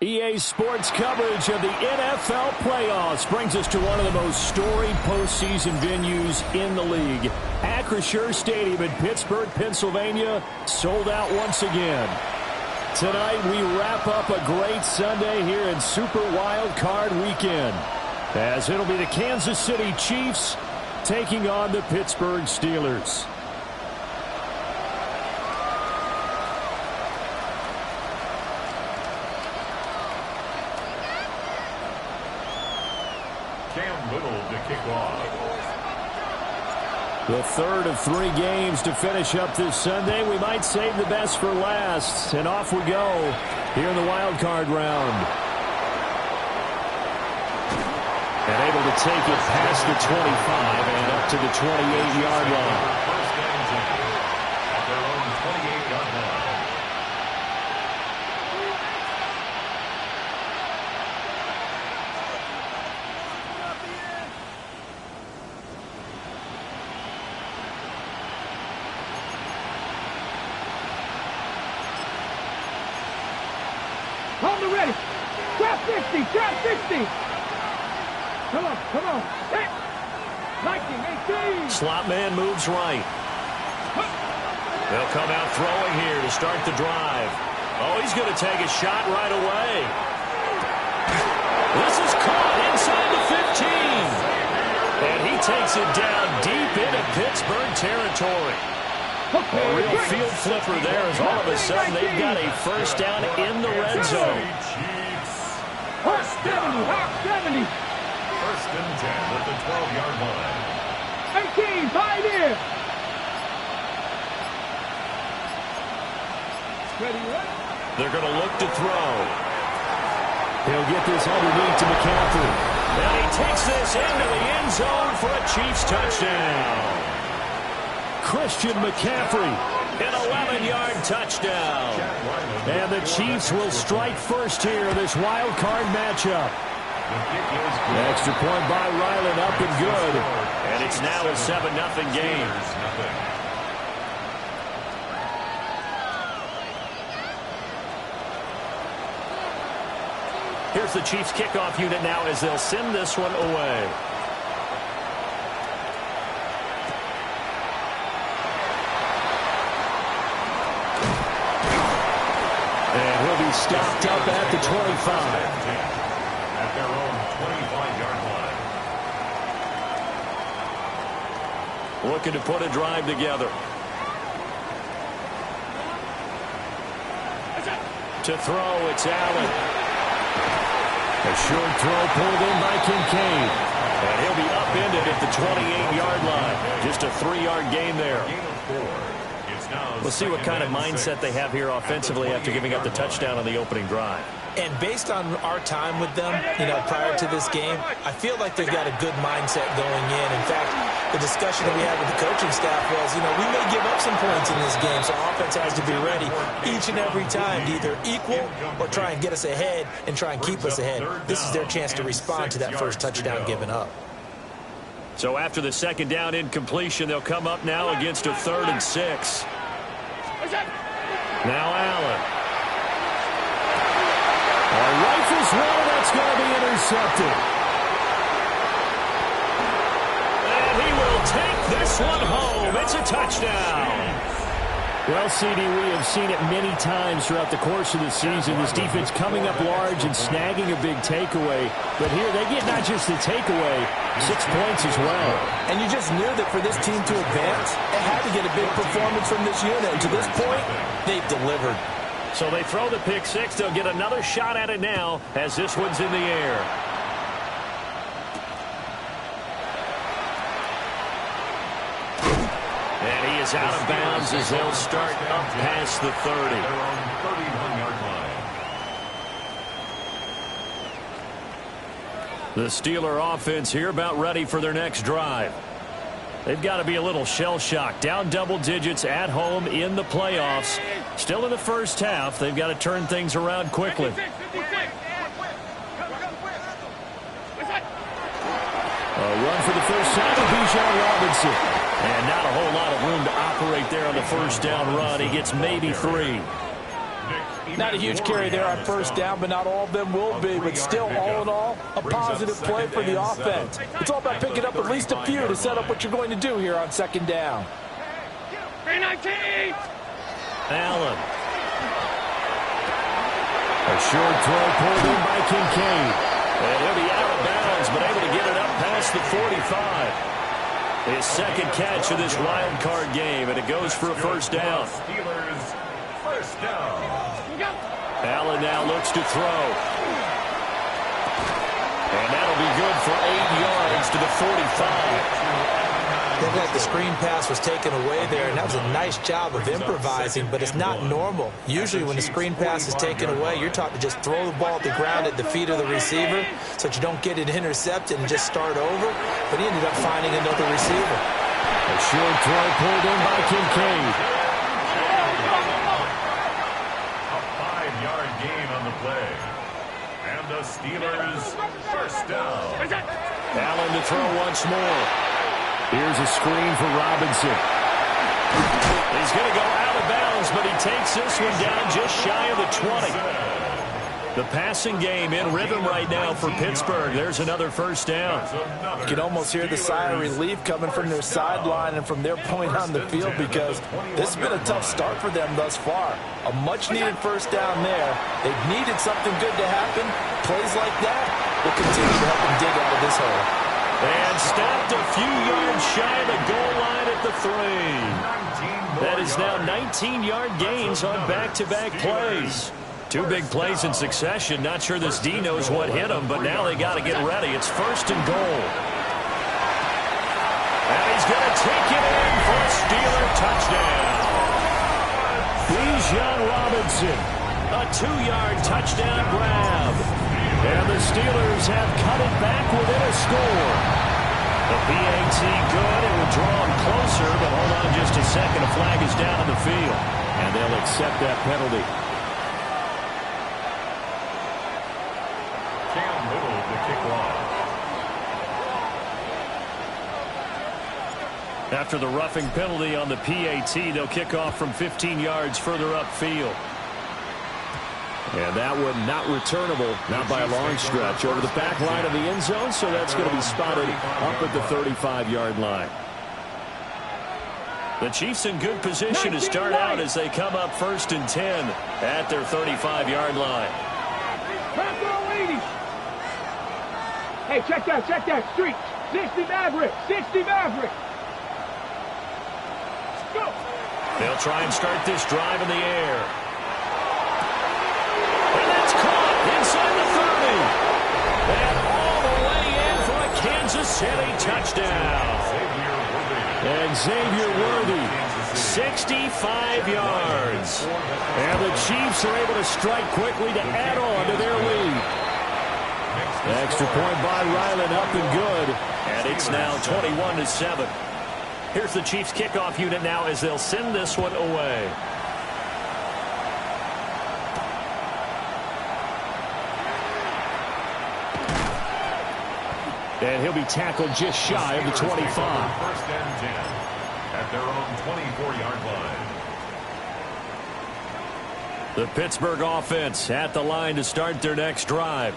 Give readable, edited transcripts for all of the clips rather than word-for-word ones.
EA Sports coverage of the NFL playoffs brings us to one of the most storied postseason venues in the league. Acrisure Stadium in Pittsburgh, Pennsylvania, sold out once again. Tonight we wrap up a great Sunday here in Super Wild Card Weekend, as it'll be the Kansas City Chiefs taking on the Pittsburgh Steelers. The third of 3 games to finish up this Sunday. We might save the best for last. And off we go here in the wild card round. And able to take it past the 25 and up to the 28-yard line. At their own 28-yard line. Ready. Trap 60, trap 60. Come on. Hit. 19, 18. Slot man moves right. They'll come out throwing here to start the drive. Oh, he's going to take a shot right away. This is caught inside the 15. And he takes it down deep into Pittsburgh territory. A real field flipper there as all of a sudden they've got a first down in the red zone. First 70. First and 10 at the 12-yard line. 18, pioneer. They're going to look to throw. He'll get this underneath to McCaffrey. And he takes this into the end zone for a Chiefs touchdown. Christian McCaffrey, an 11-yard touchdown. And the Chiefs will strike first here in this wild card matchup. Extra point by Ryland, up and good. And it's now a 7-0 game. Here's the Chiefs kickoff unit now as they'll send this one away. And he'll be stopped up at the 25. At their own 25-yard line. Looking to put a drive together. To throw, it's Allen. A short throw pulled in by Kincaid. And he'll be upended at the 28-yard line. Just a 3-yard gain there. We'll see what kind of mindset they have here offensively after giving up the touchdown on the opening drive. And based on our time with them, prior to this game, I feel like they've got a good mindset going in. In fact, the discussion that we had with the coaching staff was, we may give up some points in this game, so offense has to be ready each and every time to either equal or try and get us ahead and try and keep us ahead. This is their chance to respond to that first touchdown given up. So after the second down incompletion, they'll come up now against a 3rd and 6. Now Allen. Rifles one, that's going to be intercepted. And he will take this one home. It's a touchdown. Well, CD, we have seen it many times throughout the course of the season. This defense coming up large and snagging a big takeaway. But here they get not just the takeaway, 6 points as well. And you just knew that for this team to advance, it had to get a big performance from this unit. And to this point, they've delivered. So they throw the pick 6. They'll get another shot at it now as this one's in the air. And he is out of bounds as they'll start up past the 30. They're on 31-yard line. The Steeler offense here about ready for their next drive. They've got to be a little shell-shocked. Down double digits at home in the playoffs. Still in the first half. They've got to turn things around quickly. A run for the first time of Bijan Robinson. And not a whole lot of room to operate there on the first down run. He gets maybe 3. Not a huge carry there on first down, but not all of them will be. But still, all in all, a positive play for the offense. It's all about picking up at least a few to set up what you're going to do here on second down. 319! Allen. A short throw pulled in by Kincaid. And he'll be out of bounds, but able to get it up past the 45. His second catch of this wild card game, and it goes for a first down. Steelers, first down. Allen now looks to throw. And that'll be good for 8 yards to the 45. Looked like the screen pass was taken away there, and that was a nice job of improvising, but it's not normal. Usually when the screen pass is taken away, you're taught to just throw the ball at the ground at the feet of the receiver so that you don't get it intercepted and just start over, but he ended up finding another receiver. A short throw pulled in by Kincaid. A 5-yard gain on the play. And the Steelers, first down. Allen to throw once more. Here's a screen for Robinson. He's going to go out of bounds, but he takes this one down just shy of the 20. The passing game in rhythm right now for Pittsburgh. There's another first down. You can almost hear the sigh of relief coming from their sideline and from their point on the field, because this has been a tough start for them thus far. A much-needed first down there. They've needed something good to happen. Plays like that will continue to help them dig out of this hole. And stopped a few yards shy of the goal line at the 3. That is now 19-yard gains on back-to-back plays. 2 big plays in succession. Not sure this D knows what hit him, but now they got to get ready. It's first and goal. And he's going to take it in for a Steeler touchdown. Bijan Robinson, a 2-yard touchdown grab. And the Steelers have cut it back within a score. The PAT good. It will draw them closer, but hold on just a second. A flag is down on the field, and they'll accept that penalty. Cam Little to kick off. After the roughing penalty on the PAT, they'll kick off from 15 yards further upfield. And that one not returnable, not by a long stretch, over the back line of the end zone, so that's going to be spotted up at the 35-yard line. The Chiefs in good position to start out as they come up first and 10 at their 35-yard line. Hey, check that, street. 60 Maverick, 60 Maverick. Go. They'll try and start this drive in the air. Inside the 30. And all the way in for a Kansas City touchdown. And Xavier Worthy, 65 yards. And the Chiefs are able to strike quickly to add on to their lead. Extra point by Ryland, up and good. And it's now 21-7. Here's the Chiefs kickoff unit now as they'll send this one away. And he'll be tackled just shy of the 25. First and 10 at their own 24-yard line. The Pittsburgh offense at the line to start their next drive.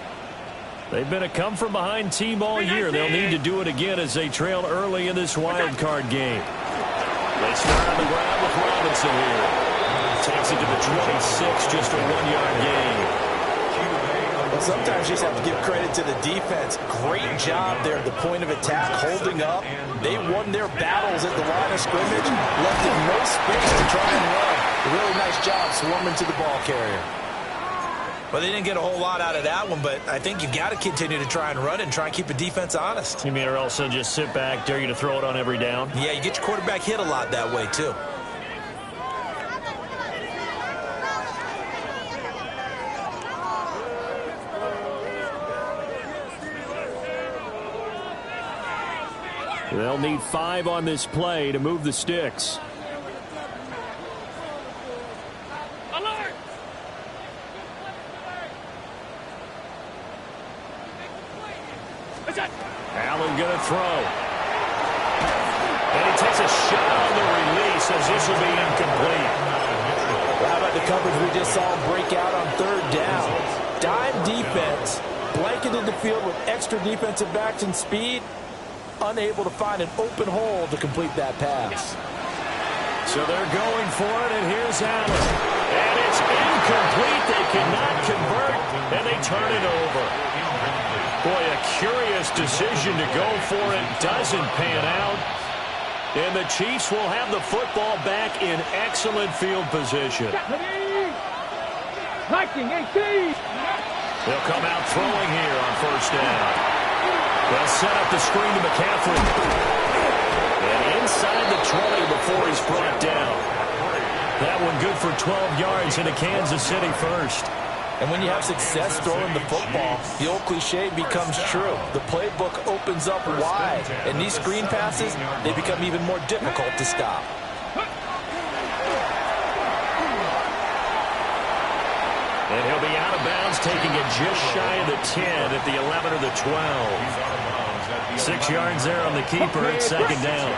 They've been a come-from-behind team all year. They'll need to do it again as they trail early in this wild card game. They start on the ground with Robinson here. Takes it to the 26, just a 1-yard gain. Well, sometimes you just have to give credit to the defense. Great job there at the point of attack, holding up. They won their battles at the line of scrimmage, left them no space to try and run. A really nice job swarming to the ball carrier. Well, they didn't get a whole lot out of that one, but I think you've got to continue to try and run and try and keep the defense honest. You mean or else they'll just sit back, dare you to throw it on every down? Yeah, you get your quarterback hit a lot that way, too. They'll need 5 on this play to move the sticks. Alert! Allen going to throw. And he takes a shot on the release as this will be incomplete. How about the coverage we just saw break out on 3rd down? Dime defense, blanketed the field with extra defensive backs and speed, unable to find an open hole to complete that pass. So they're going for it, and here's Allen. And it's incomplete. They cannot convert, and they turn it over. Boy, a curious decision to go for it. Doesn't pan out. And the Chiefs will have the football back in excellent field position. 19-18. They'll come out throwing here on 1st down. They'll set up the screen to McCaffrey. And inside the 20 before he's brought down. That one good for 12 yards into Kansas City first. And when you have success throwing the football, the old cliche becomes true. The playbook opens up wide. And these screen passes, they become even more difficult to stop. And he'll be out of bounds, taking it just shy of the 10 at the 11 or the 12. 6 yards there on the keeper at 2nd down.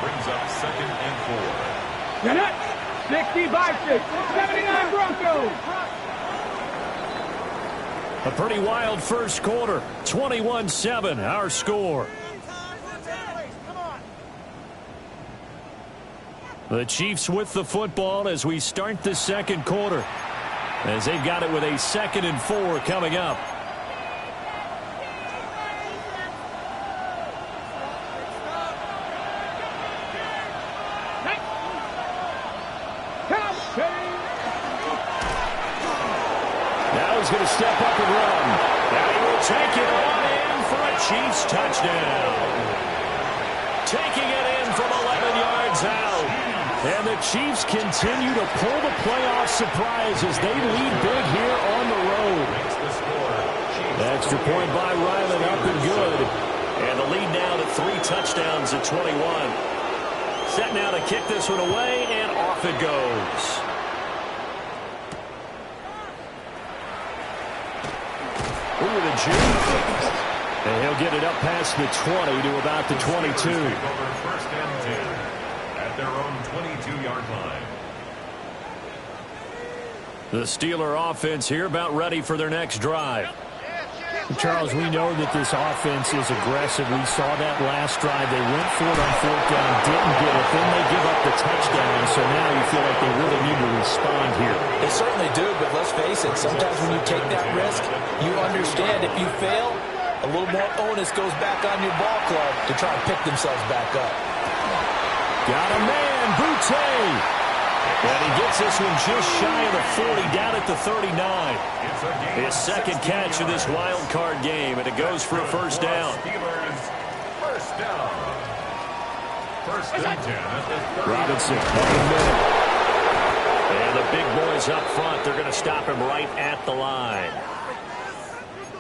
Brings up 2nd and 4. 65-6, 79 Broncos. A pretty wild first quarter. 21-7, our score. The Chiefs with the football as we start the 2nd quarter. As they've got it with a 2nd and 4 coming up. Now he's going to step up and run. And he will take it on in for a Chiefs touchdown. Taking it in from 11 yards out. And the Chiefs continue to pull the playoff surprise as they lead big here on the road. Extra point by Ryland, up and good. And the lead now to 3 touchdowns at 21. Set now to kick this one away, and off it goes. Ooh, the juke. And he'll get it up past the 20 to about the 22. 1st and 10 at their own 22-yard line. The Steeler offense here about ready for their next drive. Charles, we know that this offense is aggressive. We saw that last drive. They went for it on 4th down, didn't get it. Then they give up the touchdown, so now you feel like they really need to respond here. They certainly do, but let's face it, sometimes when you take that risk, you understand if you fail, a little more onus goes back on your ball club to try and pick themselves back up. Got a man, Boutte. And he gets this one just shy of the 40, down at the 39. His 2nd catch of this wild card game, and it goes for a 1st down. Steelers, 1st down. 1st and 10 at the 30. Robinson, and the big boys up front, they're going to stop him right at the line.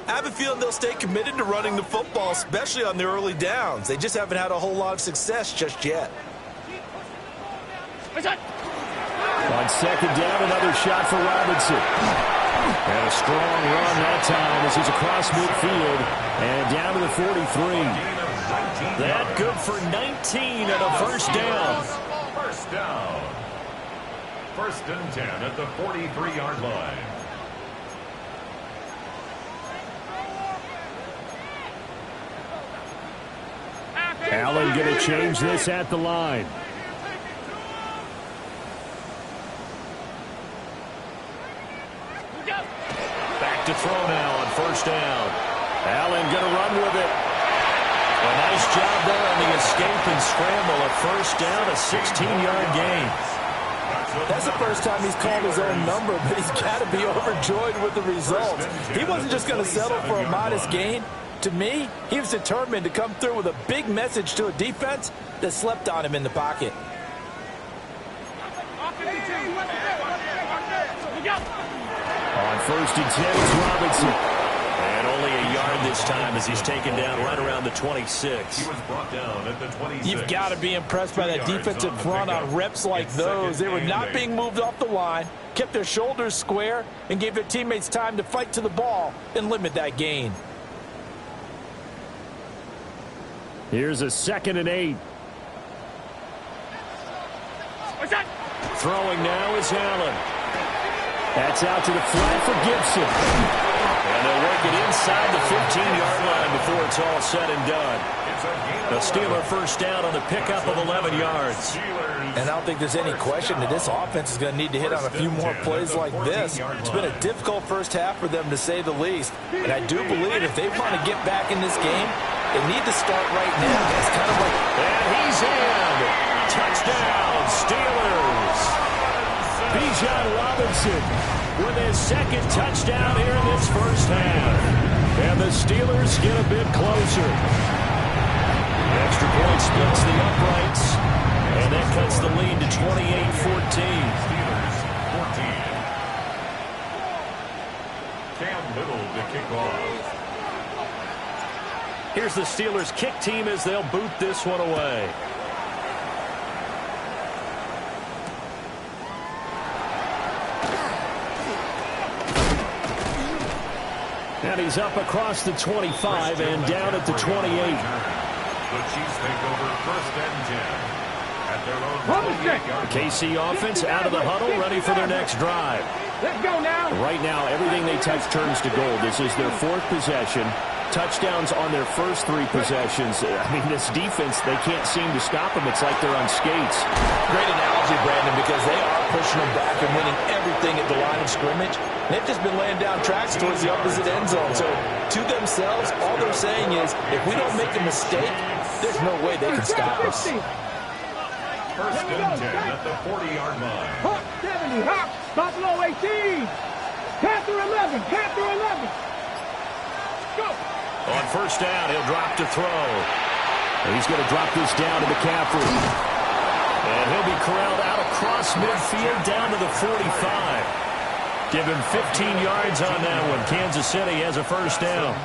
I have a feeling they'll stay committed to running the football, especially on the early downs. They just haven't had a whole lot of success just yet. On 2nd down, another shot for Robinson. And a strong run that time as he's across midfield and down to the 43. That good for 19 and a 1st down. 1st down. 1st and 10 at the 43-yard line. Allen going to change this at the line. Back to throw now on 1st down. Allen going to run with it. A nice job there on the escape and scramble. A 1st down, a 16-yard gain. That's the first time he's called his own number, but he's got to be overjoyed with the result. He wasn't just going to settle for a modest gain. To me, he was determined to come through with a big message to a defense that slept on him in the pocket. On 1st and 10, it's Robinson. And only a yard this time as he's taken down right around the 26. He was brought down at the 26. You've got to be impressed by that defensive front on reps like those. They were not being moved off the line, kept their shoulders square, and gave their teammates time to fight to the ball and limit that gain. Here's a 2nd and 8. Throwing now is Allen. That's out to the flat for Gibson. And they'll work it inside the 15-yard line before it's all said and done. The Steeler first down on the pickup of 11 yards. And I don't think there's any question that this offense is going to need to hit on a few more plays like this. It's been a difficult first half for them, to say the least. And I do believe if they want to get back in this game, they need to start right now. It's kind of like... And he's in. Touchdown, Steelers. Bijan Robinson with his 2nd touchdown here in this first half. And the Steelers get a bit closer. Extra point splits the uprights. And that cuts the lead to 28-14. Steelers 14. Cam Little to kick off. Here's the Steelers kick team as they'll boot this one away. And he's up across the 25 and down at the 28. The Chiefs take over 1st and 10. At their own 28-yard line. KC offense out of the huddle, ready for their next drive. Let's go now. Right now, everything they touch turns to gold. This is their 4th possession. Touchdowns on their first 3 possessions. I mean, this defense, they can't seem to stop them. It's like they're on skates. Great analogy, Brandon, because they are pushing them back and winning everything at the line of scrimmage. They've just been laying down tracks towards the opposite end zone. So, to themselves, all they're saying is, if we don't make a mistake, there's no way they can stop us. 1st and 10 at the 40-yard line. Hawk 70, Hawk, Buffalo 18. Panther 11, Panther 11. Go. On first down, he'll drop to throw. And he's going to drop this down to McCaffrey. And he'll be corralled out across midfield down to the 45. Give him 15 yards on that one. Kansas City has a first down.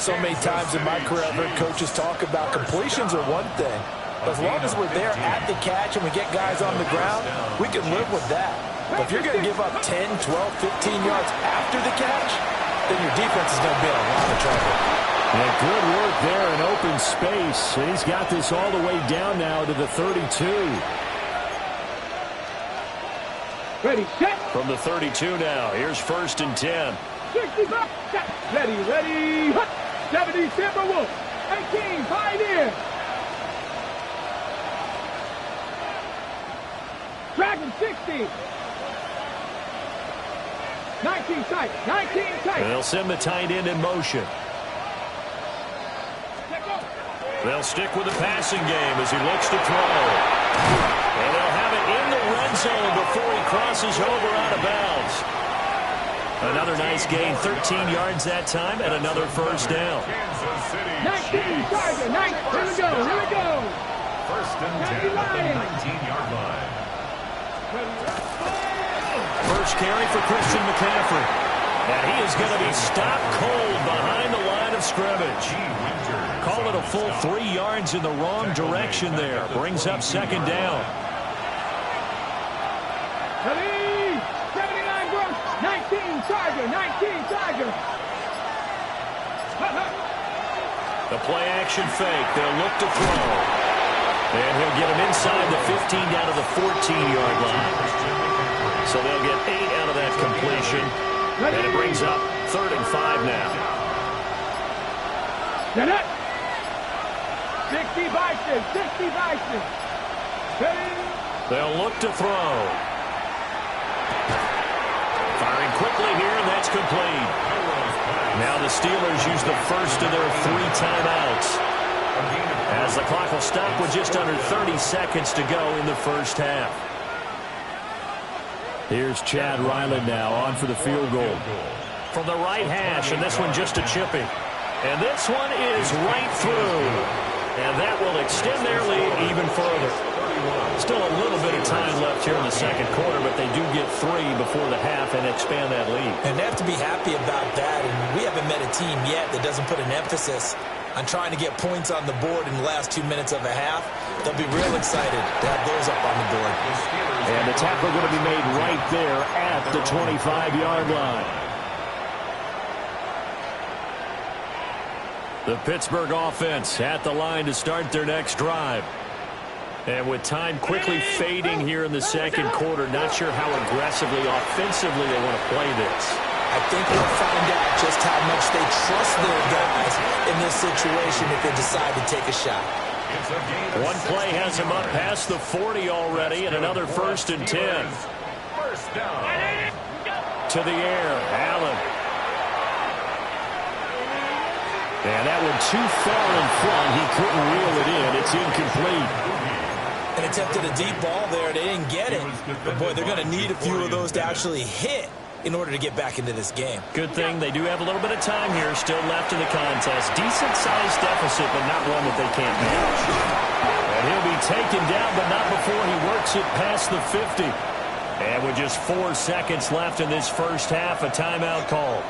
So many times in my career, I've heard coaches talk about completions are one thing. As long as we're there at the catch and we get guys on the ground, we can live with that. But if you're going to give up 10, 12, 15 yards after the catch, then your defense is going to be in a lot of trouble. And good work there in open space. And he's got this all the way down now to the 32. Ready, set. From the 32 now, here's 1st and 10. 65, set. Ready, ready, hut. 70, Timberwolves. 18, Pioneer. Dragon 60. 19 tight, 19 tight. They'll send the tight end in motion. They'll stick with the passing game as he looks to throw. And they'll have it in the red zone before he crosses over out of bounds. Another nice gain, 13 yards that time, and another first down. Kansas City 19, Tiger, 9. Here we go, here we go. 1st and 10 at the 19-yard line. First carry for Christian McCaffrey. And he is going to be stopped cold behind the line of scrimmage. Call it a full 3 yards in the wrong direction there. Brings up 2nd down. Ready, 79 Gross, 19 Tiger, 19 Tiger. The play action fake. They'll look to throw. And he'll get him inside the 15 down to the 14-yard line. So they'll get 8 out of that completion. And it brings up 3rd and 5 now. Get it. 60 Bison, 60 Bison. Ready. They'll look to throw. Firing quickly here, and that's complete. Now the Steelers use the first of their 3 timeouts, as the clock will stop with just under 30 seconds to go in the first half. Here's Chad Ryland now on for the field goal. From the right hash, and this one just a chippy. And this one is right through. And that will extend their lead even further. Still a little bit of time left here. here in the second quarter, but they do get 3 before the half and expand that lead. And they have to be happy about that. And we haven't met a team yet that doesn't put an emphasis on trying to get points on the board in the last 2 minutes of a half. They'll be real excited to have those up on the board. And the tackle going to be made right there at the 25-yard line. The Pittsburgh offense at the line to start their next drive. And with time quickly fading here in the second quarter, not sure how aggressively, offensively they want to play this. I think we'll find out just how much they trust their guys in this situation if they decide to take a shot. One play has him up past the 40 already, and another 1st and 10. First down. To the air, Allen. And that one too far in front. He couldn't reel it in. It's incomplete. And attempted a deep ball there. They didn't get it. But, boy, they're going to need a few of those to actually hit in order to get back into this game. Good thing they do have a little bit of time here still left in the contest. Decent-sized deficit, but not one that they can't manage. And he'll be taken down, but not before he works it past the 50. And with just 4 seconds left in this first half, a timeout call.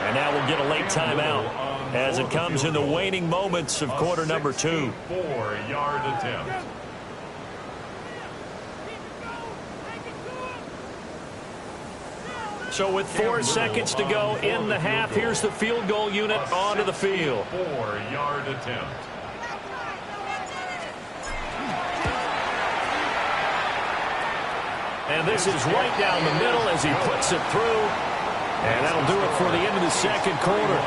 And now we'll get a late timeout as it comes in the waning moments of quarter number 2. 4-yard attempt. So with 4 seconds to go in the half, here's the field goal unit onto the field. 4-yard attempt. And this is right down the middle as he puts it through. And that'll do it for the end of the second quarter.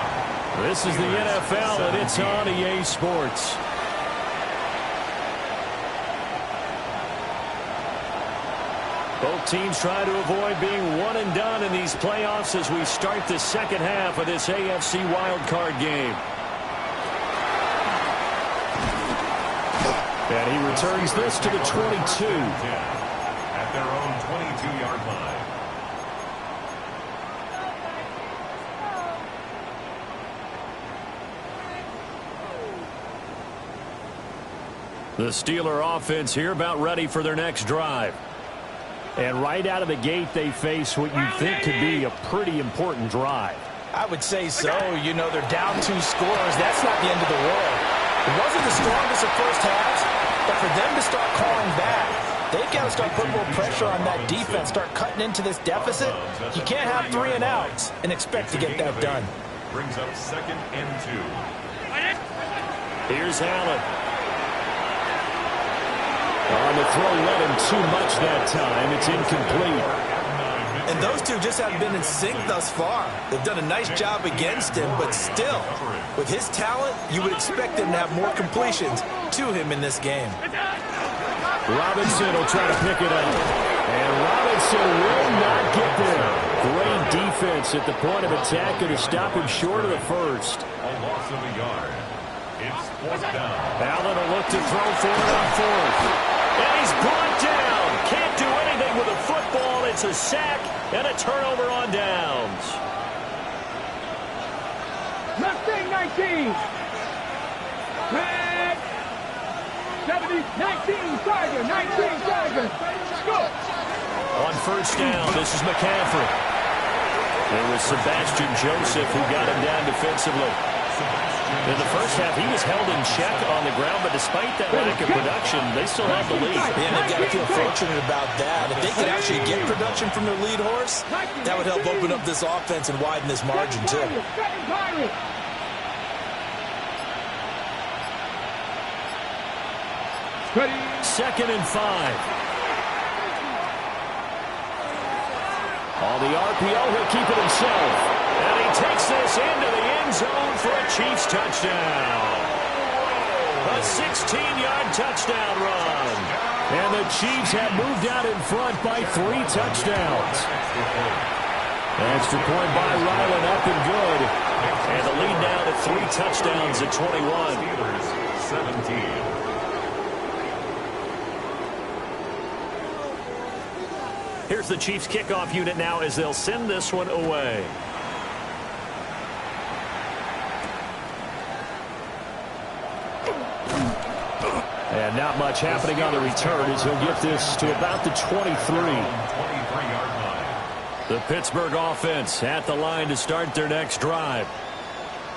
This is the NFL, and it's on EA Sports. Both teams try to avoid being one and done in these playoffs as we start the second half of this AFC wildcard game. And he returns this to the 22. At their own 22-yard line. The Steeler offense here about ready for their next drive. And right out of the gate, they face what you think could be a pretty important drive. I would say so. You know, they're down 2 scores. That's not the end of the world. It wasn't the strongest of first halves, but for them to start calling back, they've got to start putting more pressure on that defense, start cutting into this deficit. You can't have 3 and outs and expect to get that done. Brings up 2nd and 2. Here's Allen. On the throw, let him too much that time. It's incomplete. And those two just haven't been in sync thus far. They've done a nice job against him, but still, with his talent, you would expect him to have more completions to him in this game. Robinson will try to pick it up. And Robinson will not get there. Great defense at the point of attack to stop him short of the first. A loss of a yard. It's 4th down. Allen will look to throw for it on 4th. And he's brought down. Can't do anything with a football. It's a sack and a turnover on downs. Mustang 19. Red. 70, 19, Tiger, 19, Tiger. Score. On first down, this is McCaffrey. It was Sebastian Joseph who got him down defensively. In the first half, he was held in check on the ground, but despite that lack of production, they still have the lead. Yeah, they've got to feel fortunate about that. If they could actually get production from their lead horse, that would help open up this offense and widen this margin, too. 2nd and 5. On the RPO, he'll keep it himself. And he takes this into the end zone for a Chiefs touchdown. A 16-yard touchdown run. And the Chiefs have moved out in front by 3 touchdowns. Extra point by Ryland, up and good. And the lead now to 3 touchdowns at 21. Steelers 17. Here's the Chiefs kickoff unit now as they'll send this one away. And not much happening on the return as he'll get this to about the 23. 23-yard line. The Pittsburgh offense at the line to start their next drive.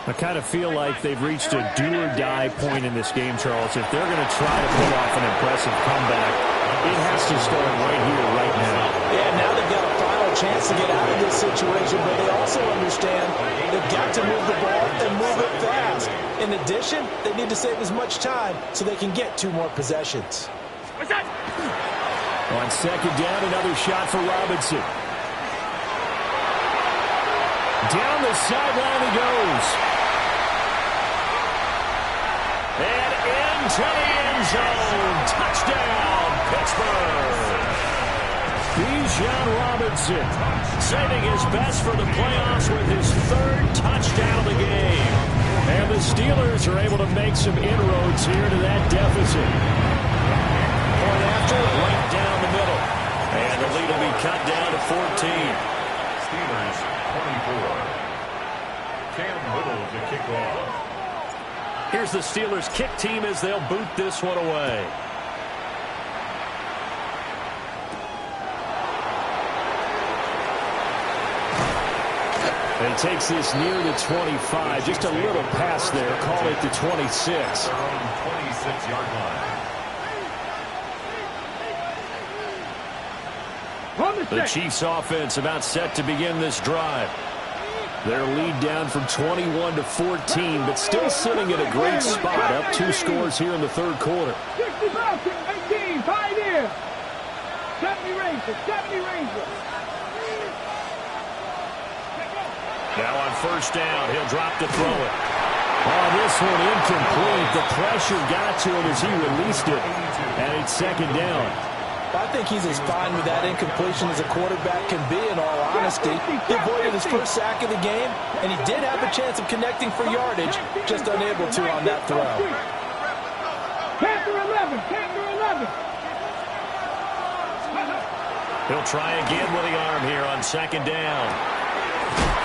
I kind of feel like they've reached a do-or-die point in this game, Charles. If they're going to try to pull off an impressive comeback, it has to start right here, right now. Yeah, now they've got a final chance to get out of this situation, but they also understand they've got to move the ball and move it fast. In addition, they need to save as much time so they can get 2 more possessions. On second down, another shot for Robinson. Down the sideline he goes. And into the end zone. Touchdown, Pittsburgh. Bijan Robinson Saving his best for the playoffs with his 3rd touchdown of the game. And the Steelers are able to make some inroads here to that deficit. Point after, right down the middle. And the lead will be cut down to 14. Steelers 24. Cam Little to kick off. Here's the Steelers kick team as they'll boot this one away. And takes this near the 25. Just a little pass there. Call it the 26. Their own 26-yard line. The Chiefs offense about set to begin this drive. Their lead down from 21 to 14, but still sitting in a great spot. Up 2 scores here in the 3rd quarter. 65 to 18, Pioneer. 70 Rangers, 70 Rangers. Now on first down, he'll drop to throw it. Oh, this one incomplete. The pressure got to him as he released it. And it's second down. I think he's as fine with that incompletion as a quarterback can be, in all honesty. He avoided his first sack of the game, and he did have a chance of connecting for yardage, just unable to on that throw. Panther 11, Panther 11. He'll try again with the arm here on second down.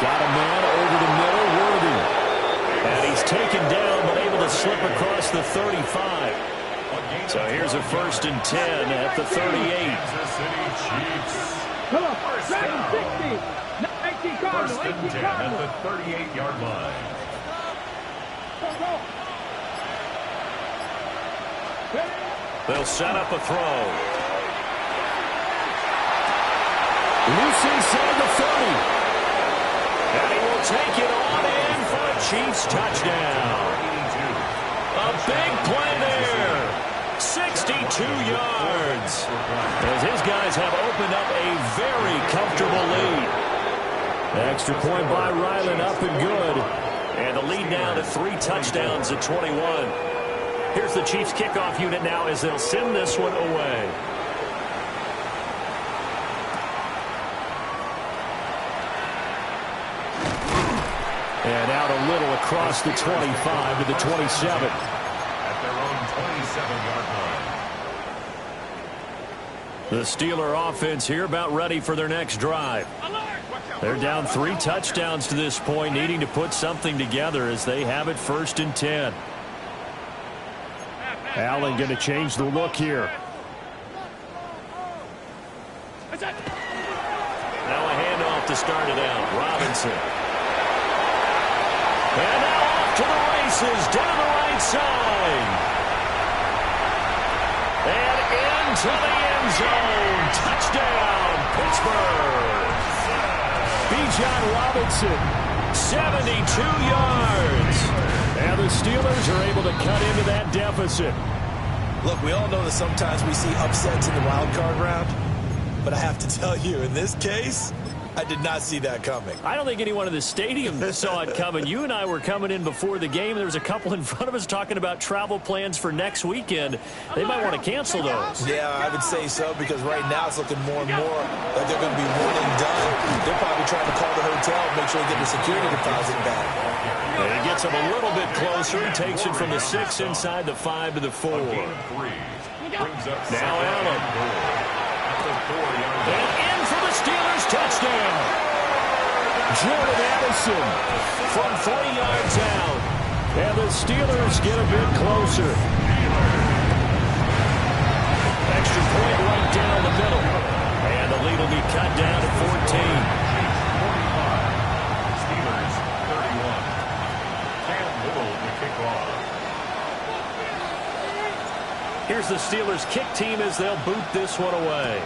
Got a man over the middle, Worthy. And he's taken down, but able to slip across the 35. So here's a 1st and 10 at the 38. Kansas City Chiefs. Come on, First down. 60. 18 Cardinals, 1st and 18 10 Cardinals. at the 38-yard line. They'll set up a throw. Loose inside the 30. And he will take it on in for a Chiefs touchdown. A big play there. 62 yards. As his guys have opened up a very comfortable lead. Extra point by Ryland, up and good. And the lead now to 3 touchdowns at 21. Here's the Chiefs kickoff unit now as they'll send this one away. And out a little across the 25 to the 27. At their own 27-yard line. The Steeler offense here about ready for their next drive. They're down 3 touchdowns to this point, needing to put something together as they have it 1st and 10. Allen going to change the look here. Now a handoff to start it out. Robinson. And now off to the races down the right side. And into the end zone. Touchdown, Pittsburgh. Bijan Robinson. 72 yards. And the Steelers are able to cut into that deficit. Look, we all know that sometimes we see upsets in the wild card round, but I have to tell you, in this case, I did not see that coming. I don't think anyone in the stadium saw it coming. You and I were coming in before the game. There was a couple in front of us talking about travel plans for next weekend. They might want to cancel those. Yeah, I would say so, because right now it's looking more and more like they're going to be one and done. They're probably trying to call the hotel and make sure they get the security deposit back. And he gets him a little bit closer. He takes it from the 6 inside the 5 to the 4. Now Allen. And in for the Steelers touchdown. Jordan Addison From 40 yards out. and the Steelers get a bit closer. kickoff. Here's the Steelers' kick team as they'll boot this one away.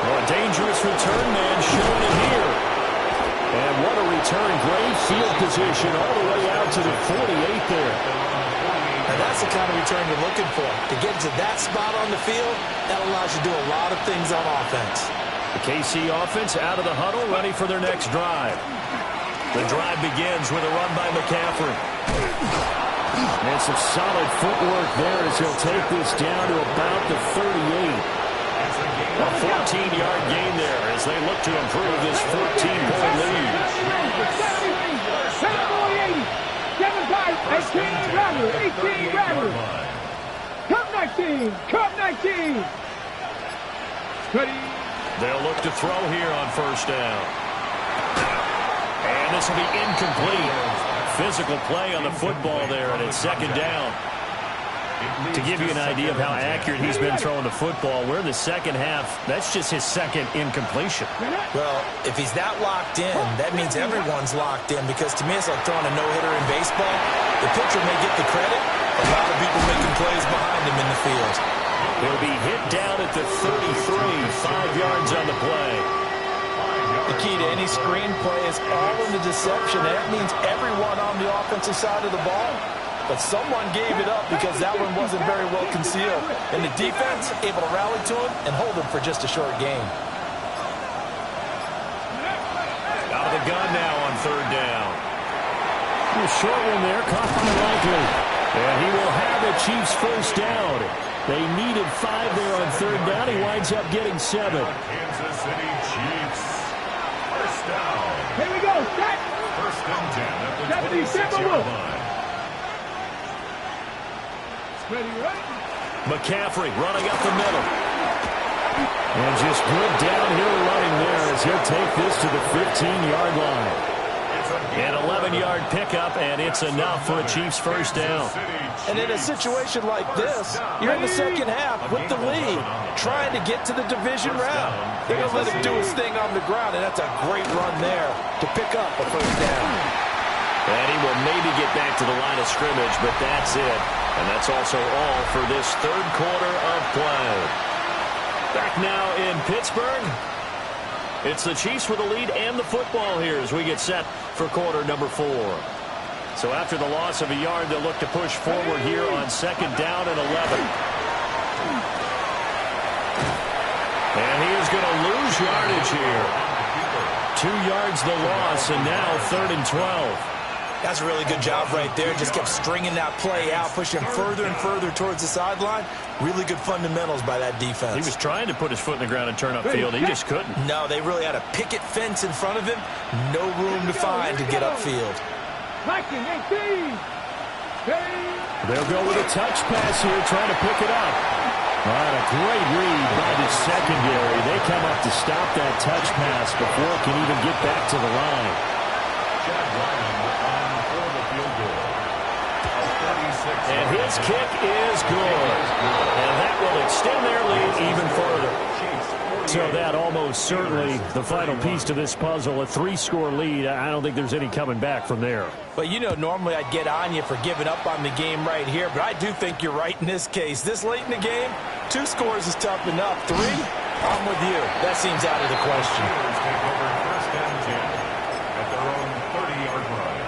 A dangerous return man showing it here. And what a return. Great field position all the way out to the 48 there. And that's the kind of return you're looking for. To get to that spot on the field, that allows you to do a lot of things on offense. The KC offense out of the huddle, ready for their next drive. The drive begins with a run by McCaffrey. And some solid footwork there as he'll take this down to about the 38. A 14-yard gain there as they look to improve this 14-point lead. 18 Rattler. Cup 19. They'll look to throw here on first down. And this will be incomplete. Physical play on the football there, and it's second down. To give you an idea of how accurate he's been throwing the football, we're in the second half. That's just his second incompletion. Well, if he's that locked in, that means everyone's locked in, because to me it's like throwing a no-hitter in baseball. The pitcher may get the credit. A lot of people making plays behind him in the field. He'll be hit down at the 33, 5 yards on the play. The key to any screen play is all in the deception. That means everyone on the offensive side of the ball. But someone gave it up because that one wasn't very well concealed. And the defense able to rally to him and hold him for just a short gain. Out of the gun now on third down. A short one there, caught by Likely. And he will have the Chiefs first down. They needed 5 there on third down. He winds up getting 7. Kansas City Chiefs. First down. Here we go. Set. First and 10 at the 26-yard line. McCaffrey running up the middle. And just good downhill running there as he'll take this to the 15-yard line. An 11-yard pickup, and it's enough for a Chiefs first down. And in a situation like this, you're in the second half with the lead, trying to get to the division round. They're going to let him do his thing on the ground, and that's a great run there to pick up a first down. And he will maybe get back to the line of scrimmage, but that's it. And that's also all for this third quarter of play. Back now in Pittsburgh. It's the Chiefs with the lead and the football here as we get set for quarter number 4. So after the loss of a yard, they'll look to push forward here on second down and 11. And he is going to lose yardage here. 2 yards the loss, and now third and 12. That's a really good job right there. Just kept stringing that play out, pushing further and further towards the sideline. Really good fundamentals by that defense. He was trying to put his foot in the ground and turn upfield. He just couldn't. No, they really had a picket fence in front of him. No room to find to get upfield. They'll go with a touch pass here, trying to pick it up. All right, a great read by the secondary. They come up to stop that touch pass before it can even get back to the line. And his kick is good. And that will extend their lead even further. So that almost certainly the final piece to this puzzle, a 3-score lead. I don't think there's any coming back from there. But, you know, normally I'd get on you for giving up on the game right here, but I do think you're right in this case. This late in the game, 2 scores is tough enough. 3, I'm with you. That seems out of the question. Take over first and 10 at their own 30-yard line.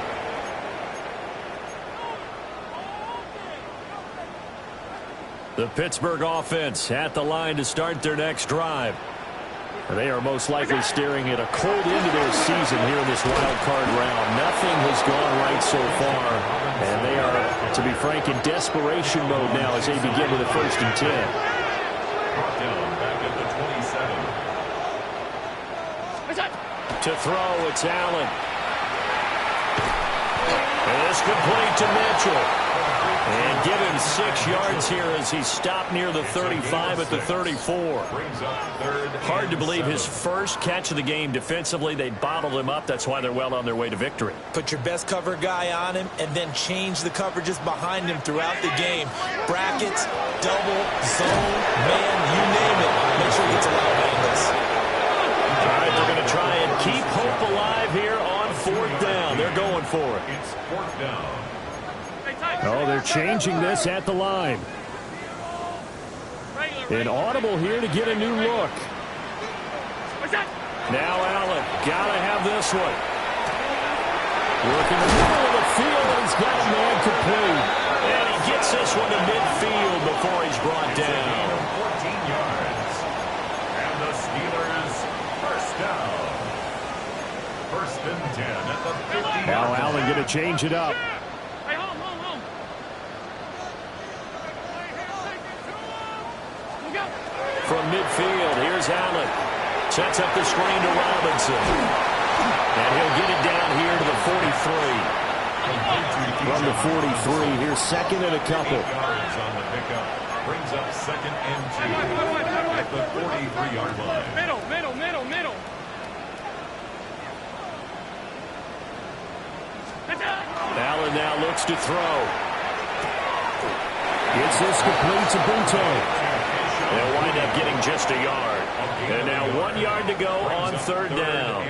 The Pittsburgh offense at the line to start their next drive. They are most likely staring at a cold end to their season here in this wild card round. Nothing has gone right so far, and they are, to be frank, in desperation mode now as they begin with a first and 10. Back at the 27. To throw, it's Allen. And it's complete to Mitchell. And give him 6 yards here as he stopped near the 35 at the 34. Hard to believe his first catch of the game defensively. They bottled him up. That's why they're well on their way to victory. Put your best cover guy on him and then change the coverages behind him throughout the game. Brackets, double, zone, man, you name it. Make sure he gets a lot of angles. for it. It's 4th down. Oh, they're changing this at the line. An audible here to get a new look. Now Allen, gotta have this one. Working the middle of the field, and he's got a man complete. And he gets this one to midfield before he's brought down. 14 yards. And the Steelers, 1st down. 1st and 10 at the 50. Now Allen gonna change it up. From midfield, here's Allen. Sets up the screen to Robinson. And he'll get it down here to the 43. From the 43, here's 2nd and a couple. 8 yards on the pickup. Brings up 2nd and 2 at the 43-yard line. Middle. Allen now looks to throw. Gets this complete to Bunte. They'll wind up getting just a yard. And now 1 yard to go on 3rd down.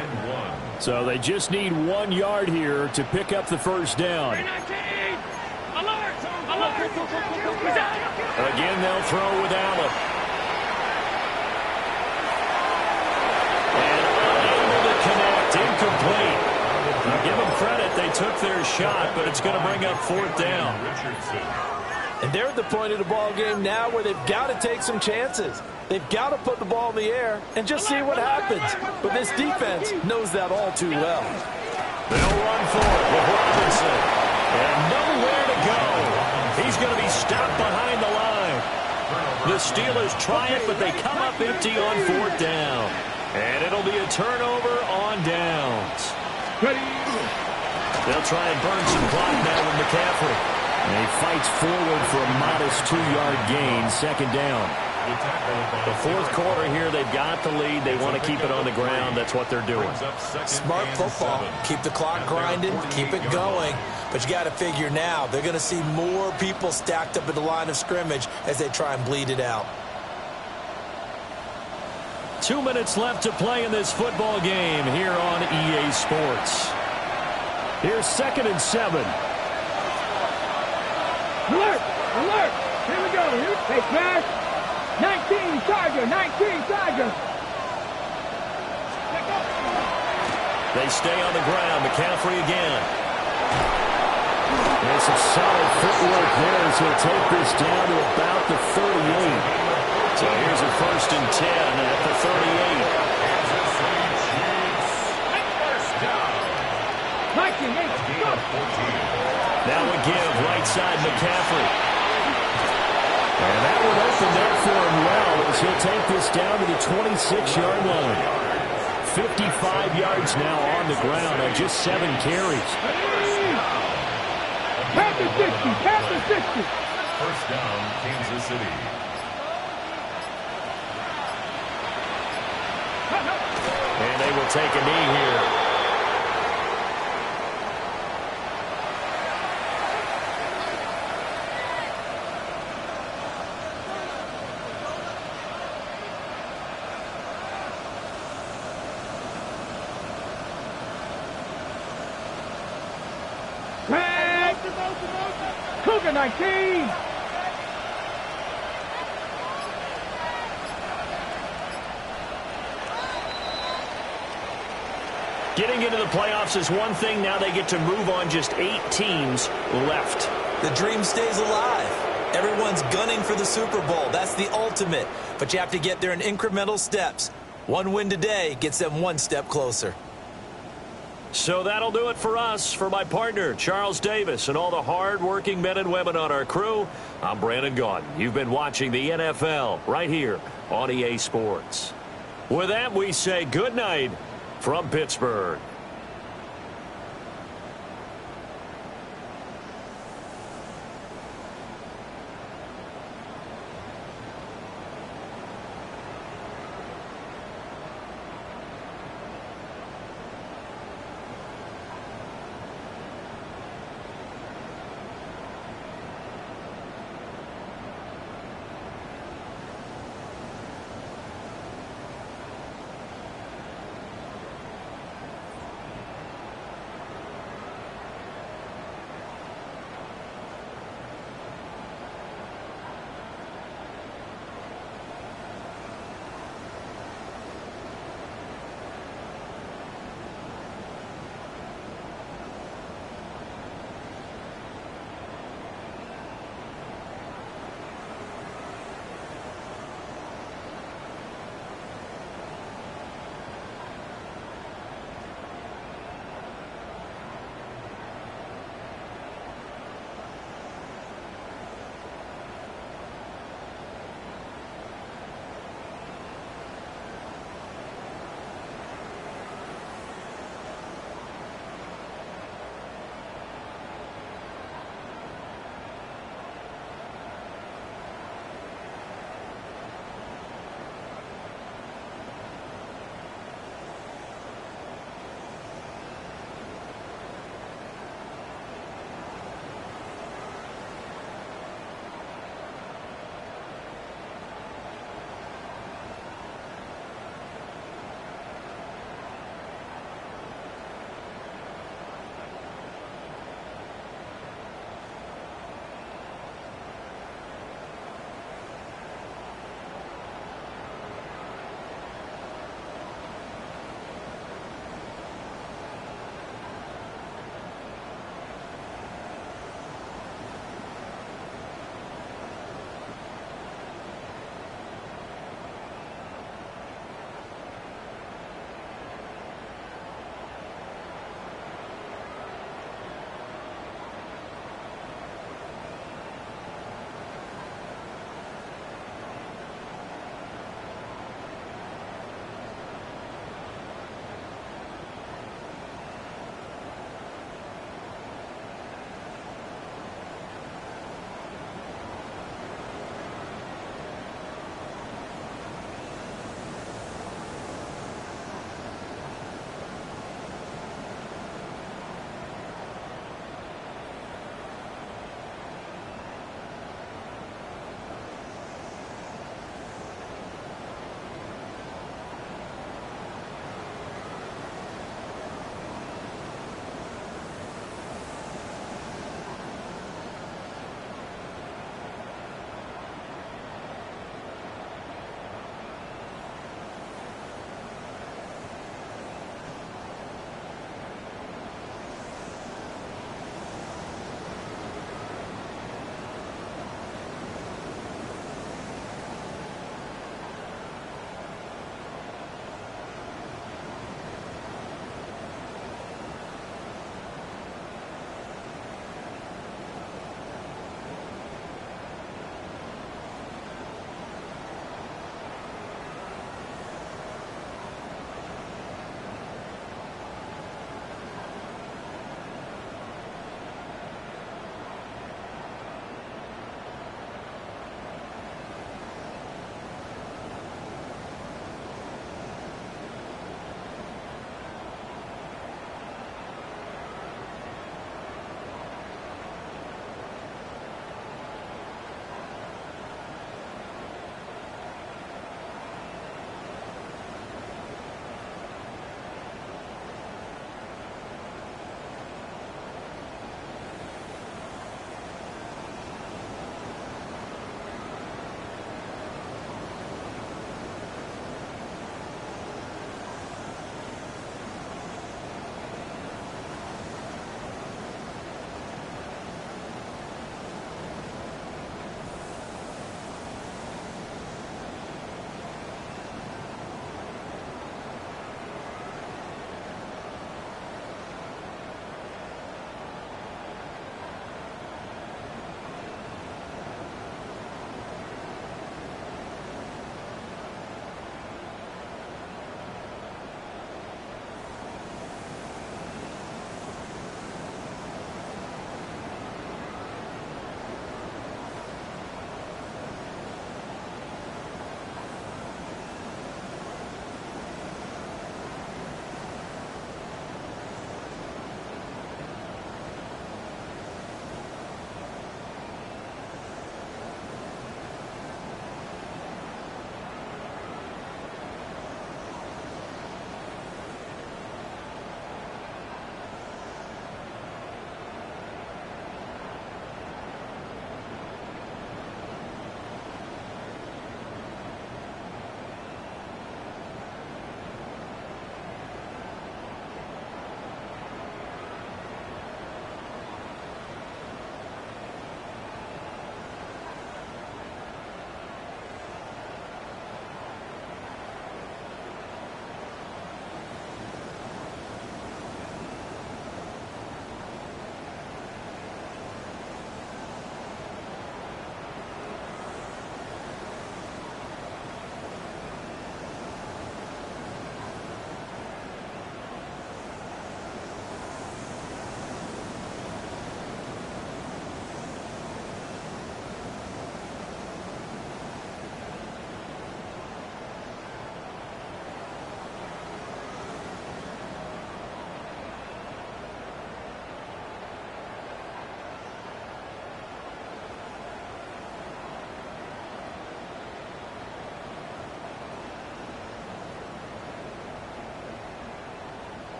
So they just need 1 yard here to pick up the 1st down. Again, they'll throw with Allen. And unable to connect. Incomplete. Now give them credit. They took their shot, but it's going to bring up 4th down. And they're at the point of the ball game now where they've got to take some chances. They've got to put the ball in the air and just see what happens. But this defense knows that all too well. They'll run for it with Robinson. And nowhere to go. He's going to be stopped behind the line. The Steelers try it, but they come up empty on 4th down. And it'll be a turnover on downs. They'll try and burn some clock now with McCaffrey. And he fights forward for a modest 2-yard gain, 2nd down. The 4th quarter here, they've got the lead. They want to keep it on the ground. That's what they're doing. Smart football. Keep the clock grinding, keep it going. But you got to figure now, they're going to see more people stacked up at the line of scrimmage as they try and bleed it out. 2 minutes left to play in this football game here on EA Sports. Here's 2nd and 7. Alert! Here we go. Hey, pass. 19, Tiger. They stay on the ground. McCaffrey again. There's some solid footwork there as he'll take this down to about the 38. So here's a 1st and 10 at the 38. Now a give, right side McCaffrey. And that would open that for him well as he'll take this down to the 26-yard line. 55 yards now on the ground on just 7 carries. Panther 60. 1st down, Kansas City. And they will take a knee here. Cougar 19. Getting into the playoffs is one thing. Now they get to move on. Just 8 teams left. The dream stays alive. Everyone's gunning for the Super Bowl. That's the ultimate. But you have to get there in incremental steps. One win today gets them 1 step closer. So that'll do it for us. For my partner, Charles Davis, and all the hard-working men and women on our crew, I'm Brandon Gaudin. You've been watching the NFL right here on EA Sports. With that, we say good night from Pittsburgh.